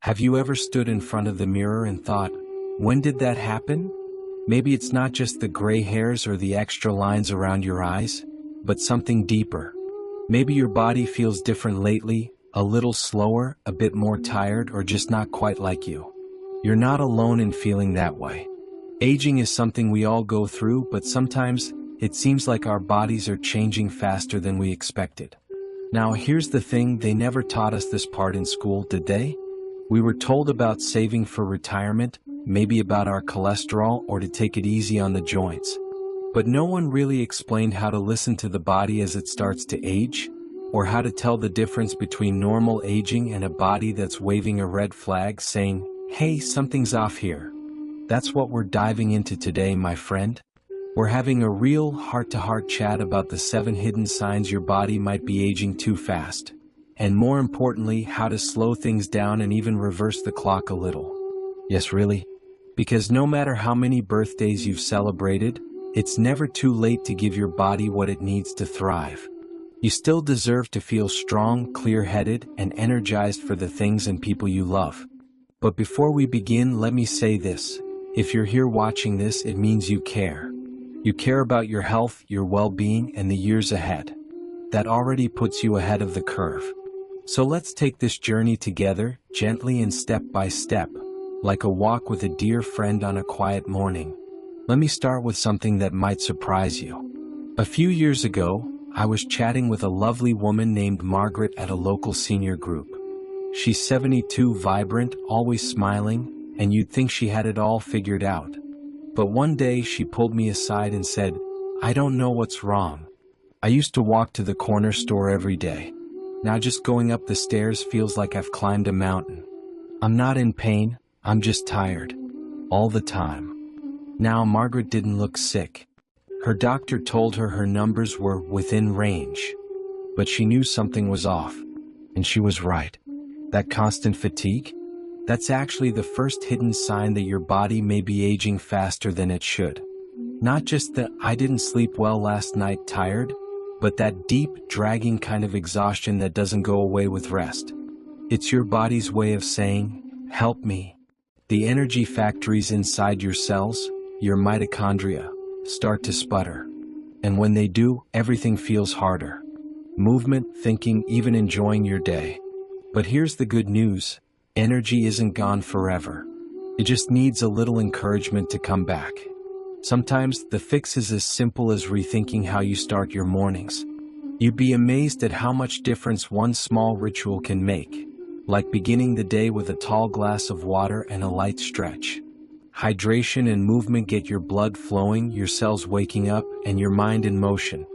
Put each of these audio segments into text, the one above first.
Have you ever stood in front of the mirror and thought, when did that happen? Maybe it's not just the gray hairs or the extra lines around your eyes, but something deeper. Maybe your body feels different lately, a little slower, a bit more tired, or just not quite like you. You're not alone in feeling that way. Aging is something we all go through, but sometimes it seems like our bodies are changing faster than we expected. Now here's the thing, they never taught us this part in school, did they? We were told about saving for retirement, maybe about our cholesterol or to take it easy on the joints. But no one really explained how to listen to the body as it starts to age, or how to tell the difference between normal aging and a body that's waving a red flag saying, hey, something's off here. That's what we're diving into today, my friend. We're having a real heart-to-heart chat about the 7 hidden signs your body might be aging too fast. And more importantly, how to slow things down and even reverse the clock a little. Yes, really? Because no matter how many birthdays you've celebrated, it's never too late to give your body what it needs to thrive. You still deserve to feel strong, clear-headed, and energized for the things and people you love. But before we begin, let me say this. If you're here watching this, it means you care. You care about your health, your well-being, and the years ahead. That already puts you ahead of the curve. So let's take this journey together, gently and step by step, like a walk with a dear friend on a quiet morning. Let me start with something that might surprise you. A few years ago, I was chatting with a lovely woman named Margaret at a local senior group. She's 72, vibrant, always smiling, and you'd think she had it all figured out. But one day she pulled me aside and said, I don't know what's wrong. I used to walk to the corner store every day. Now just going up the stairs feels like I've climbed a mountain. I'm not in pain, I'm just tired. All the time. Now Margaret didn't look sick. Her doctor told her her numbers were within range. But she knew something was off. And she was right. That constant fatigue? That's actually the first hidden sign that your body may be aging faster than it should. Not just the I didn't sleep well last night tired, but that deep, dragging kind of exhaustion that doesn't go away with rest. It's your body's way of saying, help me. The energy factories inside your cells, your mitochondria, start to sputter. And when they do, everything feels harder. Movement, thinking, even enjoying your day. But here's the good news. Energy isn't gone forever. It just needs a little encouragement to come back. Sometimes the fix is as simple as rethinking how you start your mornings. You'd be amazed at how much difference one small ritual can make, like beginning the day with a tall glass of water and a light stretch. Hydration and movement get your blood flowing, your cells waking up, and your mind in motion.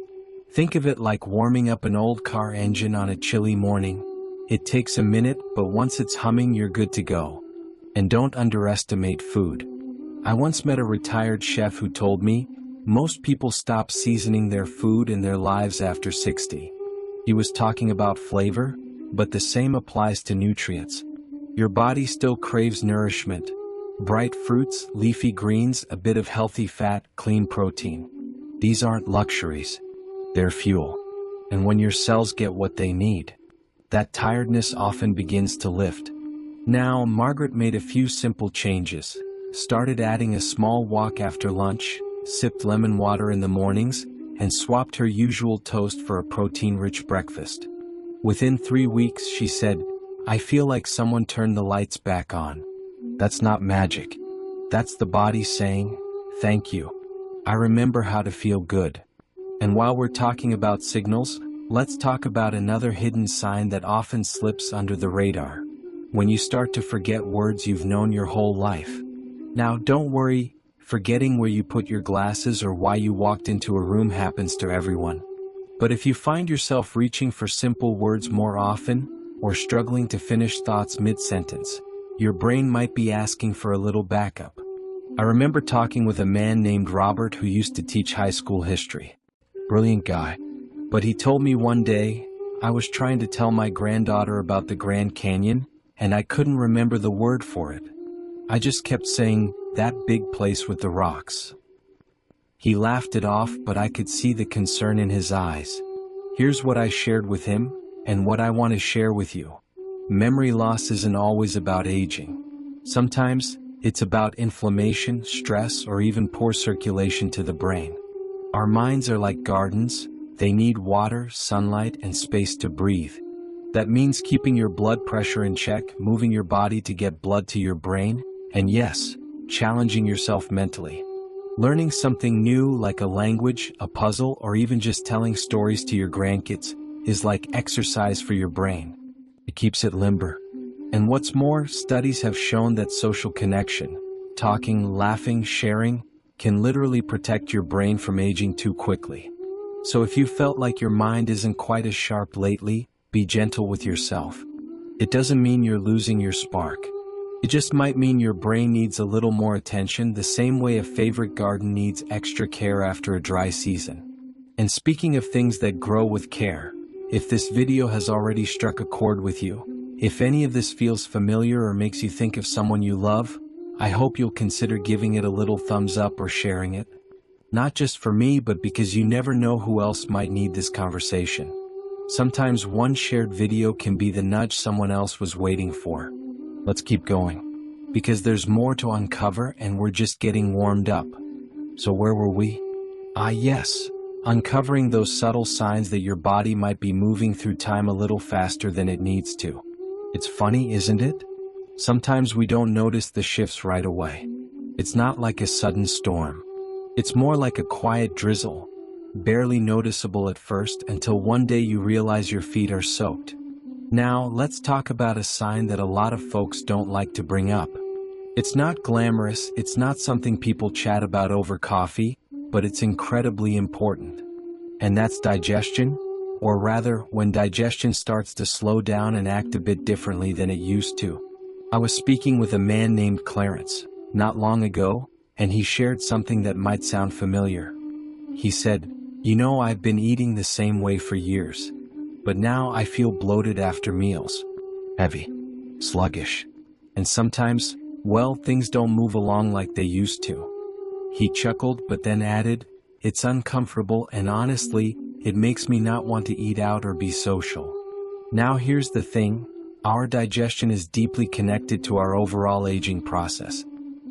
Think of it like warming up an old car engine on a chilly morning. It takes a minute, but once it's humming, you're good to go. And don't underestimate food. I once met a retired chef who told me, most people stop seasoning their food in their lives after 60. He was talking about flavor, but the same applies to nutrients. Your body still craves nourishment. Bright fruits, leafy greens, a bit of healthy fat, clean protein. These aren't luxuries. They're fuel. And when your cells get what they need, that tiredness often begins to lift. Now, Margaret made a few simple changes. Started adding a small walk after lunch, sipped lemon water in the mornings, and swapped her usual toast for a protein-rich breakfast. Within 3 weeks, she said, I feel like someone turned the lights back on. That's not magic. That's the body saying, thank you. I remember how to feel good. And while we're talking about signals, let's talk about another hidden sign that often slips under the radar. When you start to forget words you've known your whole life. Now, don't worry, forgetting where you put your glasses or why you walked into a room happens to everyone. But if you find yourself reaching for simple words more often, or struggling to finish thoughts mid-sentence, your brain might be asking for a little backup. I remember talking with a man named Robert who used to teach high school history. Brilliant guy. But he told me one day, I was trying to tell my granddaughter about the Grand Canyon, and I couldn't remember the word for it. I just kept saying, that big place with the rocks. He laughed it off, but I could see the concern in his eyes. Here's what I shared with him, and what I want to share with you. Memory loss isn't always about aging. Sometimes, it's about inflammation, stress, or even poor circulation to the brain. Our minds are like gardens. They need water, sunlight, and space to breathe. That means keeping your blood pressure in check, moving your body to get blood to your brain, and yes, challenging yourself mentally. Learning something new like a language, a puzzle, or even just telling stories to your grandkids is like exercise for your brain. It keeps it limber. And what's more, studies have shown that social connection, talking, laughing, sharing, can literally protect your brain from aging too quickly. So if you felt like your mind isn't quite as sharp lately, be gentle with yourself. It doesn't mean you're losing your spark. It just might mean your brain needs a little more attention, the same way a favorite garden needs extra care after a dry season. And speaking of things that grow with care, if this video has already struck a chord with you, if any of this feels familiar or makes you think of someone you love, I hope you'll consider giving it a little thumbs up or sharing it. Not just for me, but because you never know who else might need this conversation. Sometimes one shared video can be the nudge someone else was waiting for. Let's keep going, because there's more to uncover and we're just getting warmed up. So where were we? Yes, uncovering those subtle signs that your body might be moving through time a little faster than it needs to. It's funny, isn't it? Sometimes we don't notice the shifts right away. It's not like a sudden storm. It's more like a quiet drizzle, barely noticeable at first until one day you realize your feet are soaked. Now, let's talk about a sign that a lot of folks don't like to bring up. It's not glamorous, it's not something people chat about over coffee, but it's incredibly important. And that's digestion, or rather, when digestion starts to slow down and act a bit differently than it used to. I was speaking with a man named Clarence not long ago, and he shared something that might sound familiar. He said, I've been eating the same way for years, but now I feel bloated after meals. Heavy, sluggish, and sometimes, things don't move along like they used to. He chuckled but then added, it's uncomfortable and honestly, it makes me not want to eat out or be social. Now here's the thing, our digestion is deeply connected to our overall aging process.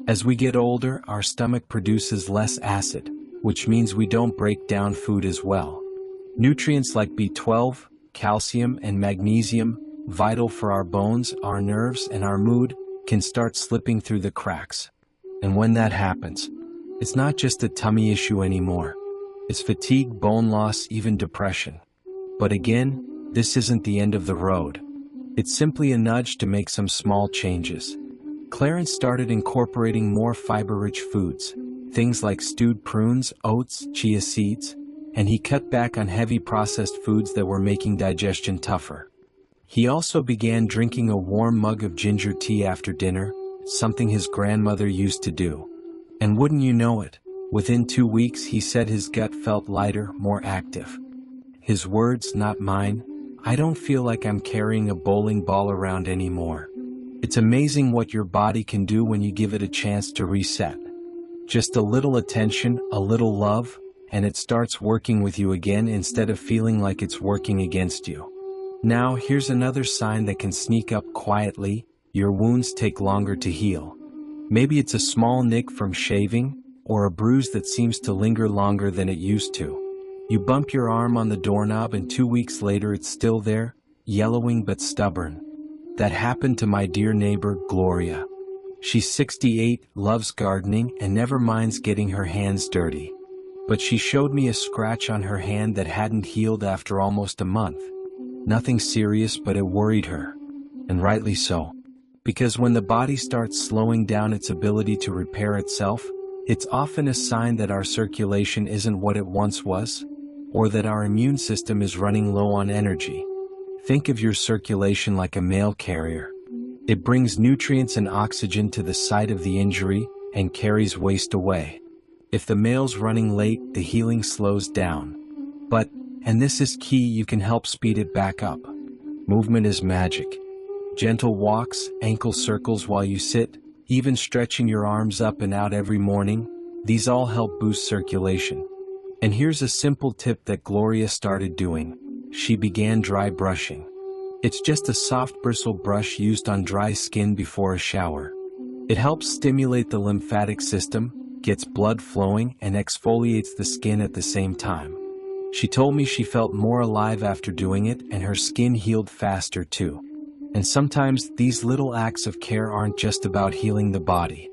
As we get older, our stomach produces less acid, which means we don't break down food as well. Nutrients like B12, calcium, and magnesium, vital for our bones, our nerves, and our mood, can start slipping through the cracks. And when that happens, it's not just a tummy issue anymore. It's fatigue, bone loss, even depression. But again, this isn't the end of the road. It's simply a nudge to make some small changes. Clarence started incorporating more fiber-rich foods, things like stewed prunes, oats, chia seeds, and he cut back on heavy processed foods that were making digestion tougher. He also began drinking a warm mug of ginger tea after dinner, something his grandmother used to do. And wouldn't you know it, within 2 weeks he said his gut felt lighter, more active. His words, not mine, I don't feel like I'm carrying a bowling ball around anymore. It's amazing what your body can do when you give it a chance to reset. Just a little attention, a little love, and it starts working with you again instead of feeling like it's working against you. Now, here's another sign that can sneak up quietly. Your wounds take longer to heal. Maybe it's a small nick from shaving, or a bruise that seems to linger longer than it used to. You bump your arm on the doorknob and 2 weeks later it's still there, yellowing but stubborn. That happened to my dear neighbor, Gloria. She's 68, loves gardening, and never minds getting her hands dirty. But she showed me a scratch on her hand that hadn't healed after almost a month. Nothing serious, but it worried her. And rightly so. Because when the body starts slowing down its ability to repair itself, it's often a sign that our circulation isn't what it once was, or that our immune system is running low on energy. Think of your circulation like a mail carrier. It brings nutrients and oxygen to the site of the injury and carries waste away. If the mail's running late, the healing slows down. But, and this is key, you can help speed it back up. Movement is magic. Gentle walks, ankle circles while you sit, even stretching your arms up and out every morning, these all help boost circulation. And here's a simple tip that Gloria started doing. She began dry brushing. It's just a soft bristle brush used on dry skin before a shower. It helps stimulate the lymphatic system, gets blood flowing, and exfoliates the skin at the same time. She told me she felt more alive after doing it, and her skin healed faster too. And sometimes these little acts of care aren't just about healing the body.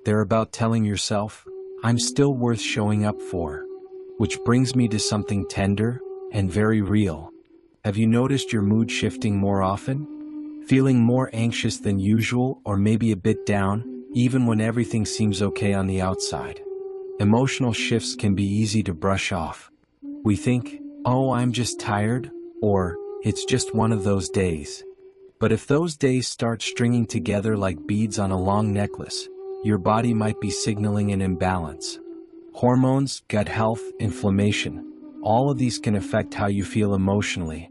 They're about telling yourself, I'm still worth showing up for. Which brings me to something tender and very real. Have you noticed your mood shifting more often? Feeling more anxious than usual, or maybe a bit down, even when everything seems okay on the outside? Emotional shifts can be easy to brush off. We think, oh, I'm just tired, or it's just one of those days. But if those days start stringing together like beads on a long necklace, your body might be signaling an imbalance. Hormones, gut health, inflammation, all of these can affect how you feel emotionally.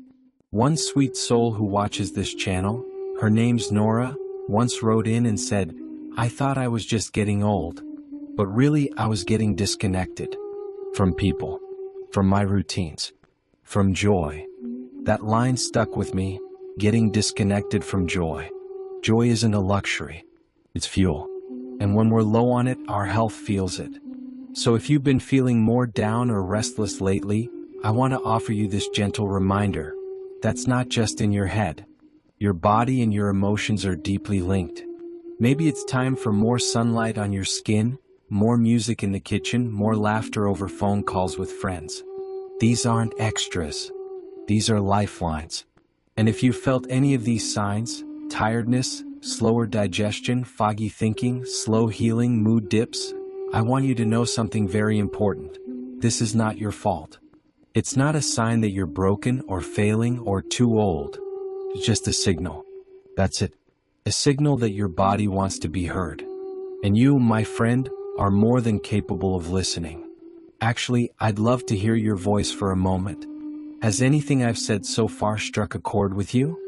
One sweet soul who watches this channel, her name's Nora, once wrote in and said, I thought I was just getting old, but really I was getting disconnected. From people, from my routines, from joy. That line stuck with me, getting disconnected from joy. Joy isn't a luxury, it's fuel. And when we're low on it, our health feels it. So if you've been feeling more down or restless lately, I want to offer you this gentle reminder. That's not just in your head. Your body and your emotions are deeply linked. Maybe it's time for more sunlight on your skin, more music in the kitchen, more laughter over phone calls with friends. These aren't extras. These are lifelines. And if you felt any of these signs, tiredness, slower digestion, foggy thinking, slow healing, mood dips, I want you to know something very important. This is not your fault. It's not a sign that you're broken or failing or too old. It's just a signal. That's it. A signal that your body wants to be heard. And you, my friend, are more than capable of listening. Actually, I'd love to hear your voice for a moment. Has anything I've said so far struck a chord with you?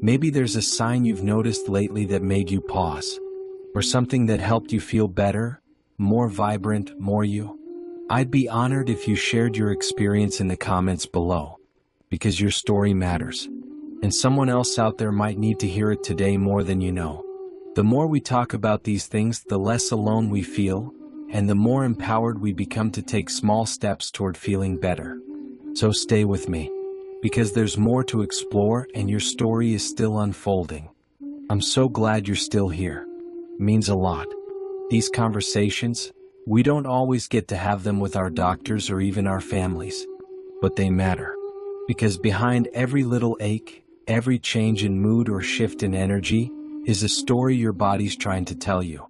Maybe there's a sign you've noticed lately that made you pause. Or something that helped you feel better, more vibrant, more you. I'd be honored if you shared your experience in the comments below, because your story matters, and someone else out there might need to hear it today more than you know. The more we talk about these things, the less alone we feel, and the more empowered we become to take small steps toward feeling better. So stay with me, because there's more to explore and your story is still unfolding. I'm so glad you're still here. It means a lot. These conversations, we don't always get to have them with our doctors or even our families, but they matter. Because behind every little ache, every change in mood or shift in energy, is a story your body's trying to tell you.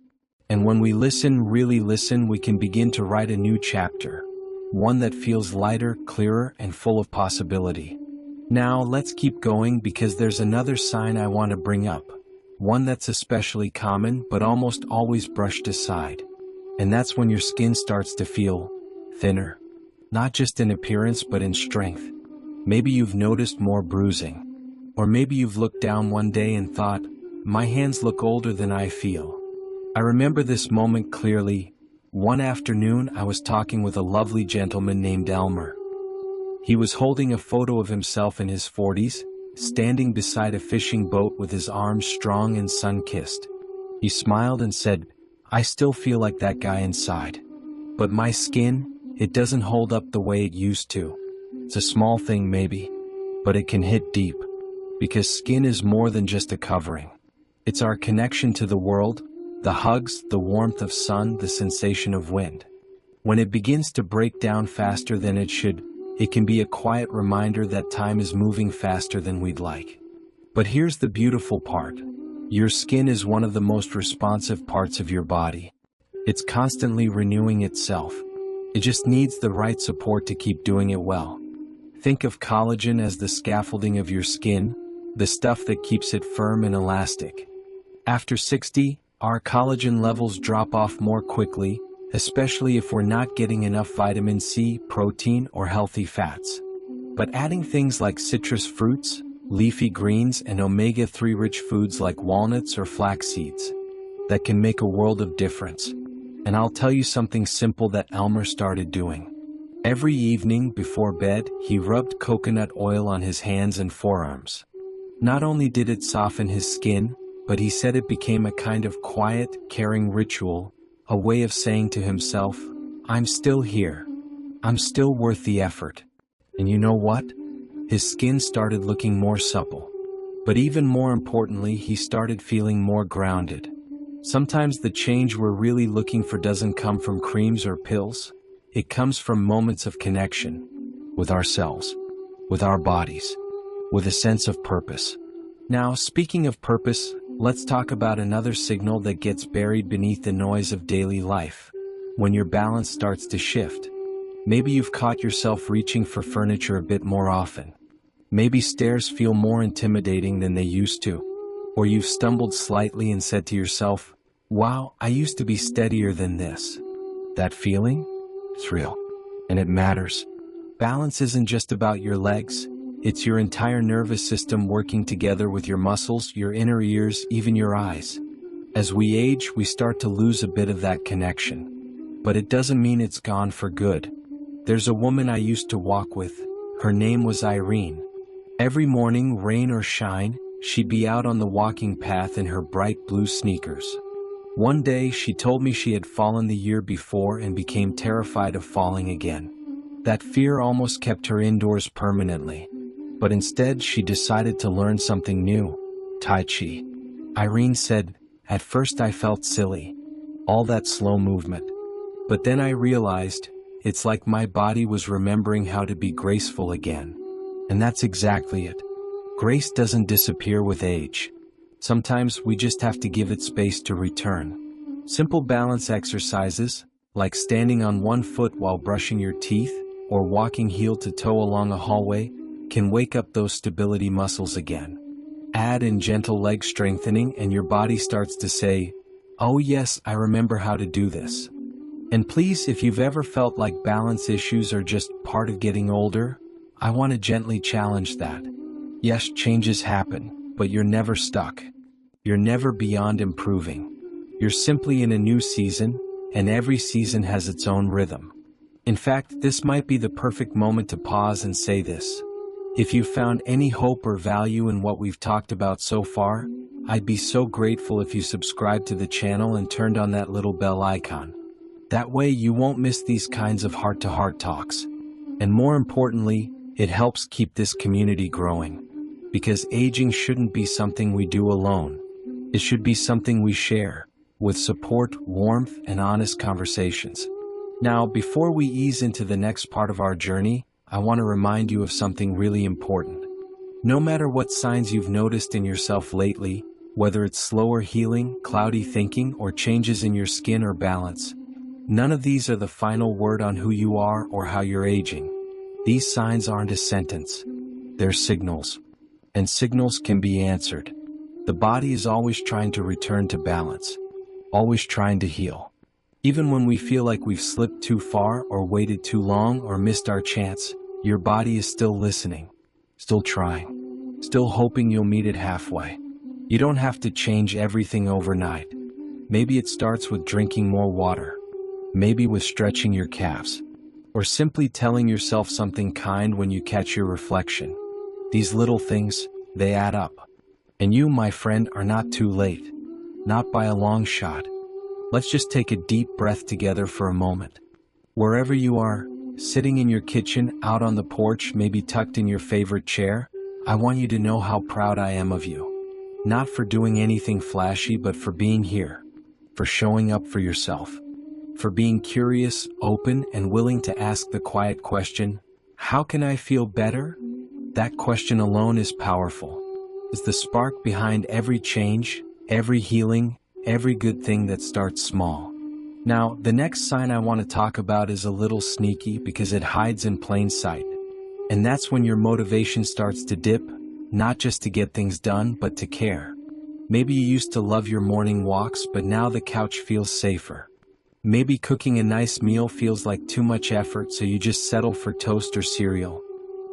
And when we listen, really listen, we can begin to write a new chapter. One that feels lighter, clearer, and full of possibility. Now, let's keep going because there's another sign I want to bring up. One that's especially common, but almost always brushed aside. And that's when your skin starts to feel thinner. Not just in appearance, but in strength. Maybe you've noticed more bruising. Or maybe you've looked down one day and thought, my hands look older than I feel. I remember this moment clearly. One afternoon, I was talking with a lovely gentleman named Elmer. He was holding a photo of himself in his 40s, standing beside a fishing boat with his arms strong and sun-kissed. He smiled and said, I still feel like that guy inside. But my skin, it doesn't hold up the way it used to. It's a small thing maybe, but it can hit deep. Because skin is more than just a covering. It's our connection to the world, the hugs, the warmth of sun, the sensation of wind. When it begins to break down faster than it should, it can be a quiet reminder that time is moving faster than we'd like. But here's the beautiful part. Your skin is one of the most responsive parts of your body. It's constantly renewing itself. It just needs the right support to keep doing it well. Think of collagen as the scaffolding of your skin, the stuff that keeps it firm and elastic. After 60, our collagen levels drop off more quickly, especially if we're not getting enough vitamin C, protein, or healthy fats. But adding things like citrus fruits, leafy greens, and omega-3 rich foods like walnuts or flax seeds, that can make a world of difference. And I'll tell you something simple that Elmer started doing. Every evening before bed, he rubbed coconut oil on his hands and forearms. Not only did it soften his skin, but he said it became a kind of quiet, caring ritual, a way of saying to himself, I'm still here. I'm still worth the effort. And you know what? His skin started looking more supple. But even more importantly, he started feeling more grounded. Sometimes the change we're really looking for doesn't come from creams or pills. It comes from moments of connection with ourselves, with our bodies, with a sense of purpose. Now, speaking of purpose, let's talk about another signal that gets buried beneath the noise of daily life. When your balance starts to shift. Maybe you've caught yourself reaching for furniture a bit more often. Maybe stairs feel more intimidating than they used to. Or you've stumbled slightly and said to yourself, wow, I used to be steadier than this. That feeling? It's real. And it matters. Balance isn't just about your legs. It's your entire nervous system working together with your muscles, your inner ears, even your eyes. As we age, we start to lose a bit of that connection. But it doesn't mean it's gone for good. There's a woman I used to walk with. Her name was Irene. Every morning, rain or shine, she'd be out on the walking path in her bright blue sneakers. One day, she told me she had fallen the year before and became terrified of falling again. That fear almost kept her indoors permanently. But instead, she decided to learn something new, Tai Chi. Irene said, at first I felt silly, all that slow movement. But then I realized, it's like my body was remembering how to be graceful again. And that's exactly it. Grace doesn't disappear with age. Sometimes we just have to give it space to return. Simple balance exercises, like standing on one foot while brushing your teeth, or walking heel to toe along a hallway, can wake up those stability muscles again. Add in gentle leg strengthening and your body starts to say, oh yes, I remember how to do this. And please, if you've ever felt like balance issues are just part of getting older, I want to gently challenge that. Yes, changes happen, but you're never stuck. You're never beyond improving. You're simply in a new season, and every season has its own rhythm. In fact, this might be the perfect moment to pause and say this. If you found any hope or value in what we've talked about so far, I'd be so grateful if you subscribed to the channel and turned on that little bell icon. That way you won't miss these kinds of heart-to-heart talks. And more importantly, it helps keep this community growing. Because aging shouldn't be something we do alone. It should be something we share, with support, warmth, and honest conversations. Now, before we ease into the next part of our journey, I want to remind you of something really important. No matter what signs you've noticed in yourself lately, whether it's slower healing, cloudy thinking, or changes in your skin or balance, none of these are the final word on who you are or how you're aging. These signs aren't a sentence. They're signals. And signals can be answered. The body is always trying to return to balance. Always trying to heal. Even when we feel like we've slipped too far or waited too long or missed our chance, your body is still listening. Still trying. Still hoping you'll meet it halfway. You don't have to change everything overnight. Maybe it starts with drinking more water. Maybe with stretching your calves. Or simply telling yourself something kind when you catch your reflection. These little things, they add up. And you, my friend, are not too late. Not by a long shot. Let's just take a deep breath together for a moment. Wherever you are, sitting in your kitchen, out on the porch, maybe tucked in your favorite chair, I want you to know how proud I am of you. Not for doing anything flashy, but for being here. For showing up for yourself. For being curious, open, and willing to ask the quiet question, how can I feel better? That question alone is powerful. It's the spark behind every change, every healing, every good thing that starts small. Now, the next sign I want to talk about is a little sneaky because it hides in plain sight. And that's when your motivation starts to dip, not just to get things done, but to care. Maybe you used to love your morning walks, but now the couch feels safer. Maybe cooking a nice meal feels like too much effort, so you just settle for toast or cereal.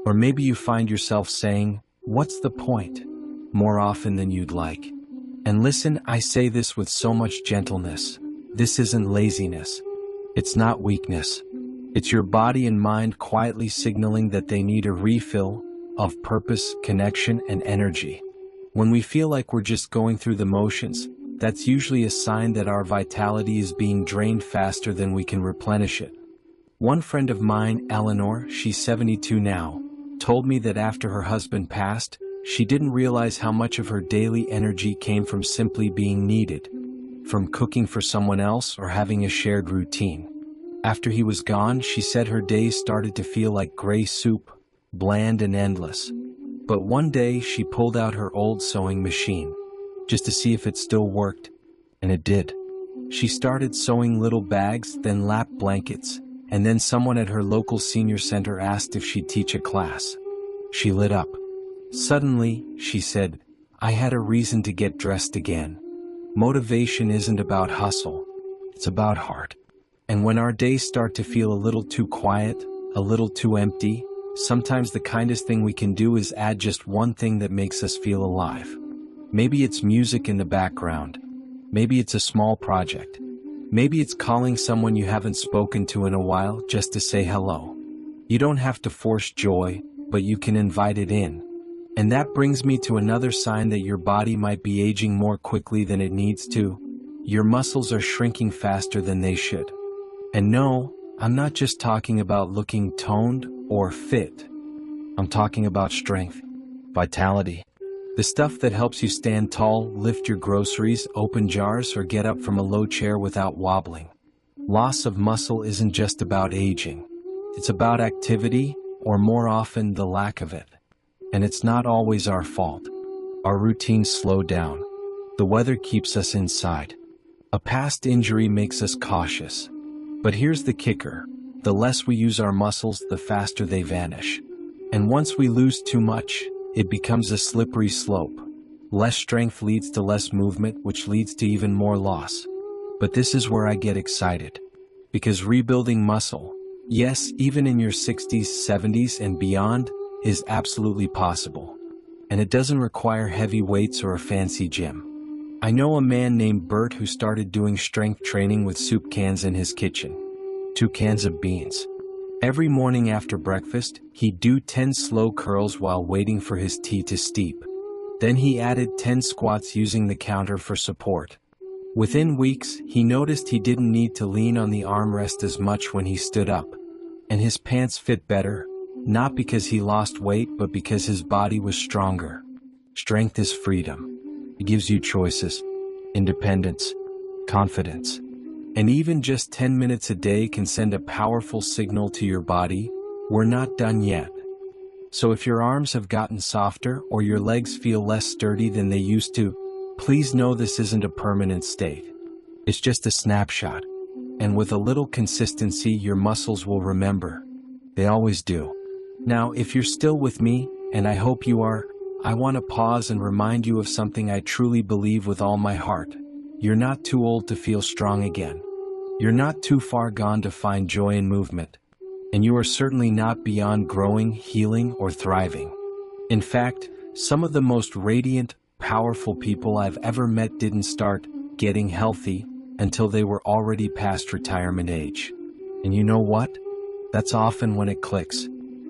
Or maybe you find yourself saying, what's the point? More often than you'd like. And listen, I say this with so much gentleness. This isn't laziness. It's not weakness. It's your body and mind quietly signaling that they need a refill of purpose, connection, and energy. When we feel like we're just going through the motions, that's usually a sign that our vitality is being drained faster than we can replenish it. One friend of mine, Eleanor, she's 72 now, told me that after her husband passed, she didn't realize how much of her daily energy came from simply being needed, from cooking for someone else or having a shared routine. After he was gone, she said her days started to feel like gray soup, bland and endless. But one day she pulled out her old sewing machine, just to see if it still worked, and it did. She started sewing little bags, then lap blankets, and then someone at her local senior center asked if she'd teach a class. She lit up. Suddenly, she said, I had a reason to get dressed again. Motivation isn't about hustle, it's about heart. And when our days start to feel a little too quiet, a little too empty, sometimes the kindest thing we can do is add just one thing that makes us feel alive. Maybe it's music in the background. Maybe it's a small project. Maybe it's calling someone you haven't spoken to in a while just to say hello. You don't have to force joy, but you can invite it in. And that brings me to another sign that your body might be aging more quickly than it needs to. Your muscles are shrinking faster than they should. And no, I'm not just talking about looking toned or fit. I'm talking about strength, vitality. The stuff that helps you stand tall, lift your groceries, open jars, or get up from a low chair without wobbling. Loss of muscle isn't just about aging. It's about activity, or more often, the lack of it. And it's not always our fault. Our routines slow down. The weather keeps us inside. A past injury makes us cautious. But here's the kicker. The less we use our muscles, the faster they vanish. And once we lose too much, it becomes a slippery slope. Less strength leads to less movement, which leads to even more loss. But this is where I get excited. Because rebuilding muscle, yes, even in your 60s, 70s, and beyond, is absolutely possible. And it doesn't require heavy weights or a fancy gym. I know a man named Bert who started doing strength training with soup cans in his kitchen. 2 cans of beans. Every morning after breakfast, he'd do 10 slow curls while waiting for his tea to steep. Then he added 10 squats using the counter for support. Within weeks, he noticed he didn't need to lean on the armrest as much when he stood up. And his pants fit better, not because he lost weight, but because his body was stronger. Strength is freedom. It gives you choices, independence, confidence. And even just 10 minutes a day can send a powerful signal to your body, we're not done yet. So if your arms have gotten softer or your legs feel less sturdy than they used to, please know this isn't a permanent state. It's just a snapshot. And with a little consistency, your muscles will remember. They always do. Now, if you're still with me, and I hope you are, I want to pause and remind you of something I truly believe with all my heart. You're not too old to feel strong again. You're not too far gone to find joy in movement. And you are certainly not beyond growing, healing, or thriving. In fact, some of the most radiant, powerful people I've ever met didn't start getting healthy until they were already past retirement age. And you know what? That's often when it clicks.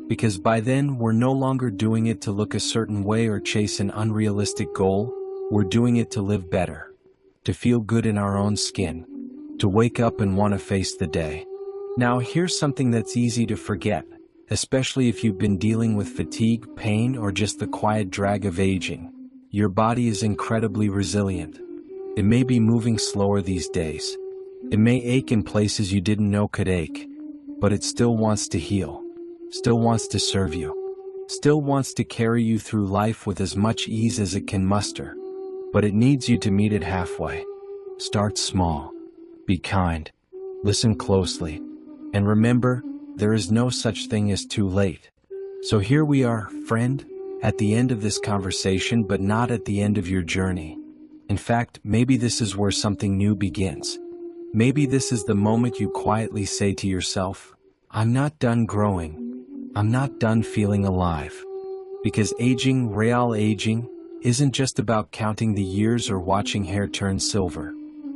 Because by then, we're no longer doing it to look a certain way or chase an unrealistic goal. We're doing it to live better. To feel good in our own skin. To wake up and want to face the day. Now, here's something that's easy to forget, especially if you've been dealing with fatigue, pain, or just the quiet drag of aging. Your body is incredibly resilient. It may be moving slower these days. It may ache in places you didn't know could ache. But it still wants to heal. Still wants to serve you. Still wants to carry you through life with as much ease as it can muster. But it needs you to meet it halfway. Start small. Be kind. Listen closely. And remember, there is no such thing as too late. So here we are, friend, at the end of this conversation, but not at the end of your journey. In fact, maybe this is where something new begins. Maybe this is the moment you quietly say to yourself, I'm not done growing. I'm not done feeling alive. Because aging, real aging, isn't just about counting the years or watching hair turn silver.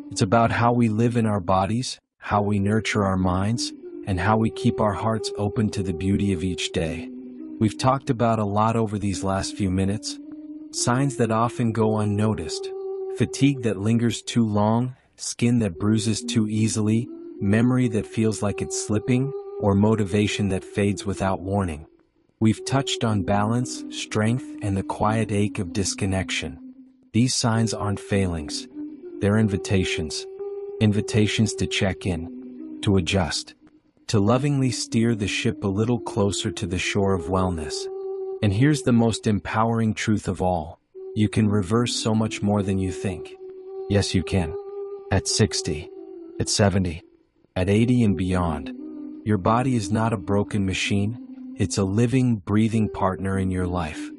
It's about how we live in our bodies, how we nurture our minds, and how we keep our hearts open to the beauty of each day. We've talked about a lot over these last few minutes. Signs that often go unnoticed. Fatigue that lingers too long, skin that bruises too easily, memory that feels like it's slipping, or motivation that fades without warning. We've touched on balance, strength, and the quiet ache of disconnection. These signs aren't failings. They're invitations. Invitations to check in, to adjust, to lovingly steer the ship a little closer to the shore of wellness. And here's the most empowering truth of all. You can reverse so much more than you think. Yes, you can. At 60, at 70, at 80 and beyond. Your body is not a broken machine. It's a living, breathing partner in your life.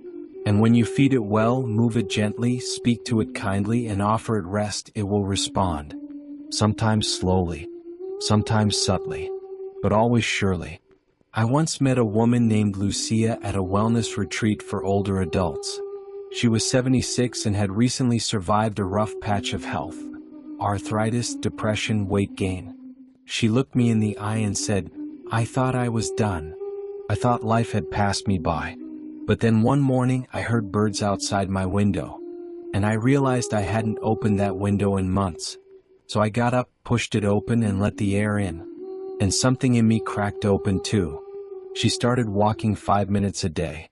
And when you feed it well, move it gently, speak to it kindly, and offer it rest, it will respond. Sometimes slowly, sometimes subtly, but always surely. I once met a woman named Lucia at a wellness retreat for older adults. She was 76 and had recently survived a rough patch of health: arthritis, depression, weight gain. She looked me in the eye and said, "I thought I was done. I thought life had passed me by. But then one morning I heard birds outside my window, and I realized I hadn't opened that window in months. So I got up, pushed it open, and let the air in. And something in me cracked open too." She started walking 5 minutes a day,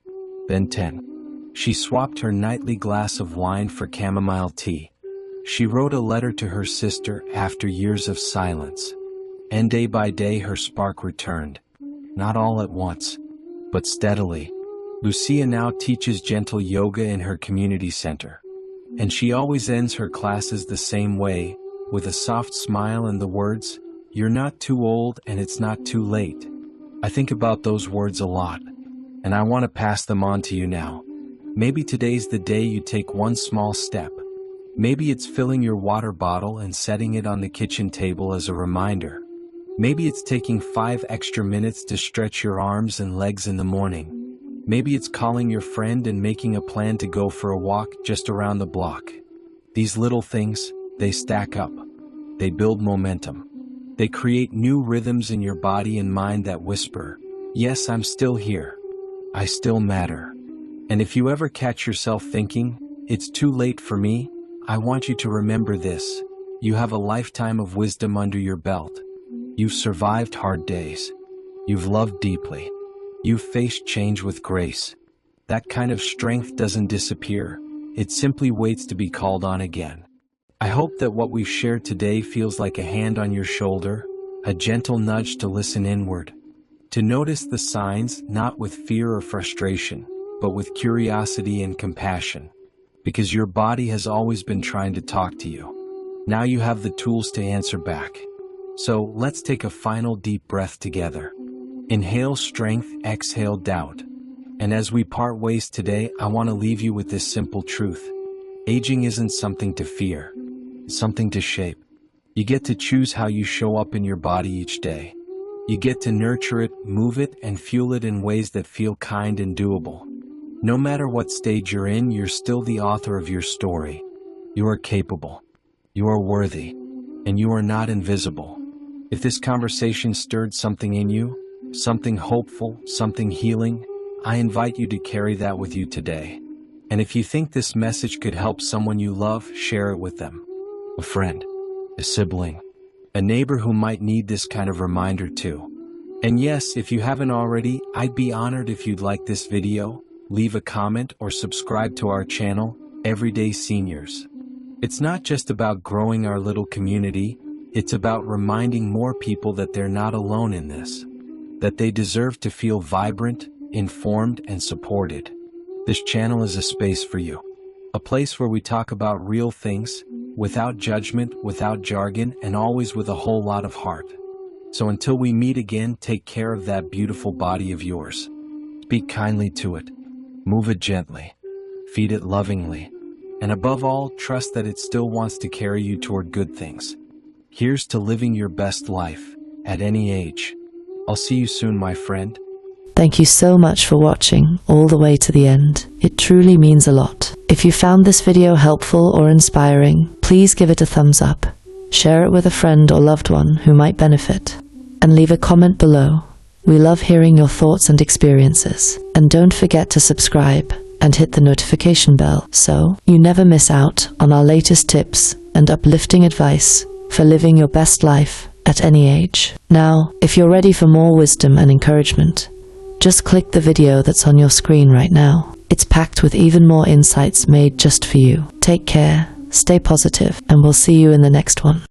then 10. She swapped her nightly glass of wine for chamomile tea. She wrote a letter to her sister after years of silence. And day by day her spark returned. Not all at once, but steadily. Lucia now teaches gentle yoga in her community center. And she always ends her classes the same way, with a soft smile and the words, "You're not too old and it's not too late." I think about those words a lot, and I want to pass them on to you now. Maybe today's the day you take one small step. Maybe it's filling your water bottle and setting it on the kitchen table as a reminder. Maybe it's taking 5 extra minutes to stretch your arms and legs in the morning. Maybe it's calling your friend and making a plan to go for a walk just around the block. These little things, they stack up. They build momentum. They create new rhythms in your body and mind that whisper, "Yes, I'm still here. I still matter." And if you ever catch yourself thinking, "It's too late for me," I want you to remember this. You have a lifetime of wisdom under your belt. You've survived hard days. You've loved deeply. You've faced change with grace. That kind of strength doesn't disappear. It simply waits to be called on again. I hope that what we've shared today feels like a hand on your shoulder, a gentle nudge to listen inward, to notice the signs, not with fear or frustration, but with curiosity and compassion, because your body has always been trying to talk to you. Now you have the tools to answer back. So let's take a final deep breath together. Inhale strength, exhale doubt. And as we part ways today, I want to leave you with this simple truth. Aging isn't something to fear. It's something to shape. You get to choose how you show up in your body each day. You get to nurture it, move it, and fuel it in ways that feel kind and doable. No matter what stage you're in, you're still the author of your story. You are capable. You are worthy. And you are not invisible. If this conversation stirred something in you, something hopeful, something healing, I invite you to carry that with you today. And if you think this message could help someone you love, share it with them. A friend, a sibling, a neighbor who might need this kind of reminder too. And yes, if you haven't already, I'd be honored if you'd like this video, leave a comment, or subscribe to our channel, Everyday Seniors. It's not just about growing our little community, it's about reminding more people that they're not alone in this, that they deserve to feel vibrant, informed, and supported. This channel is a space for you, a place where we talk about real things, without judgment, without jargon, and always with a whole lot of heart. So until we meet again, take care of that beautiful body of yours. Speak kindly to it, move it gently, feed it lovingly, and above all, trust that it still wants to carry you toward good things. Here's to living your best life, at any age. I'll see you soon, my friend. Thank you so much for watching all the way to the end. It truly means a lot. If you found this video helpful or inspiring, please give it a thumbs up. Share it with a friend or loved one who might benefit. And leave a comment below. We love hearing your thoughts and experiences. And don't forget to subscribe and hit the notification bell so you never miss out on our latest tips and uplifting advice for living your best life at any age. Now, if you're ready for more wisdom and encouragement, just click the video that's on your screen right now. It's packed with even more insights made just for you. Take care, stay positive, and we'll see you in the next one.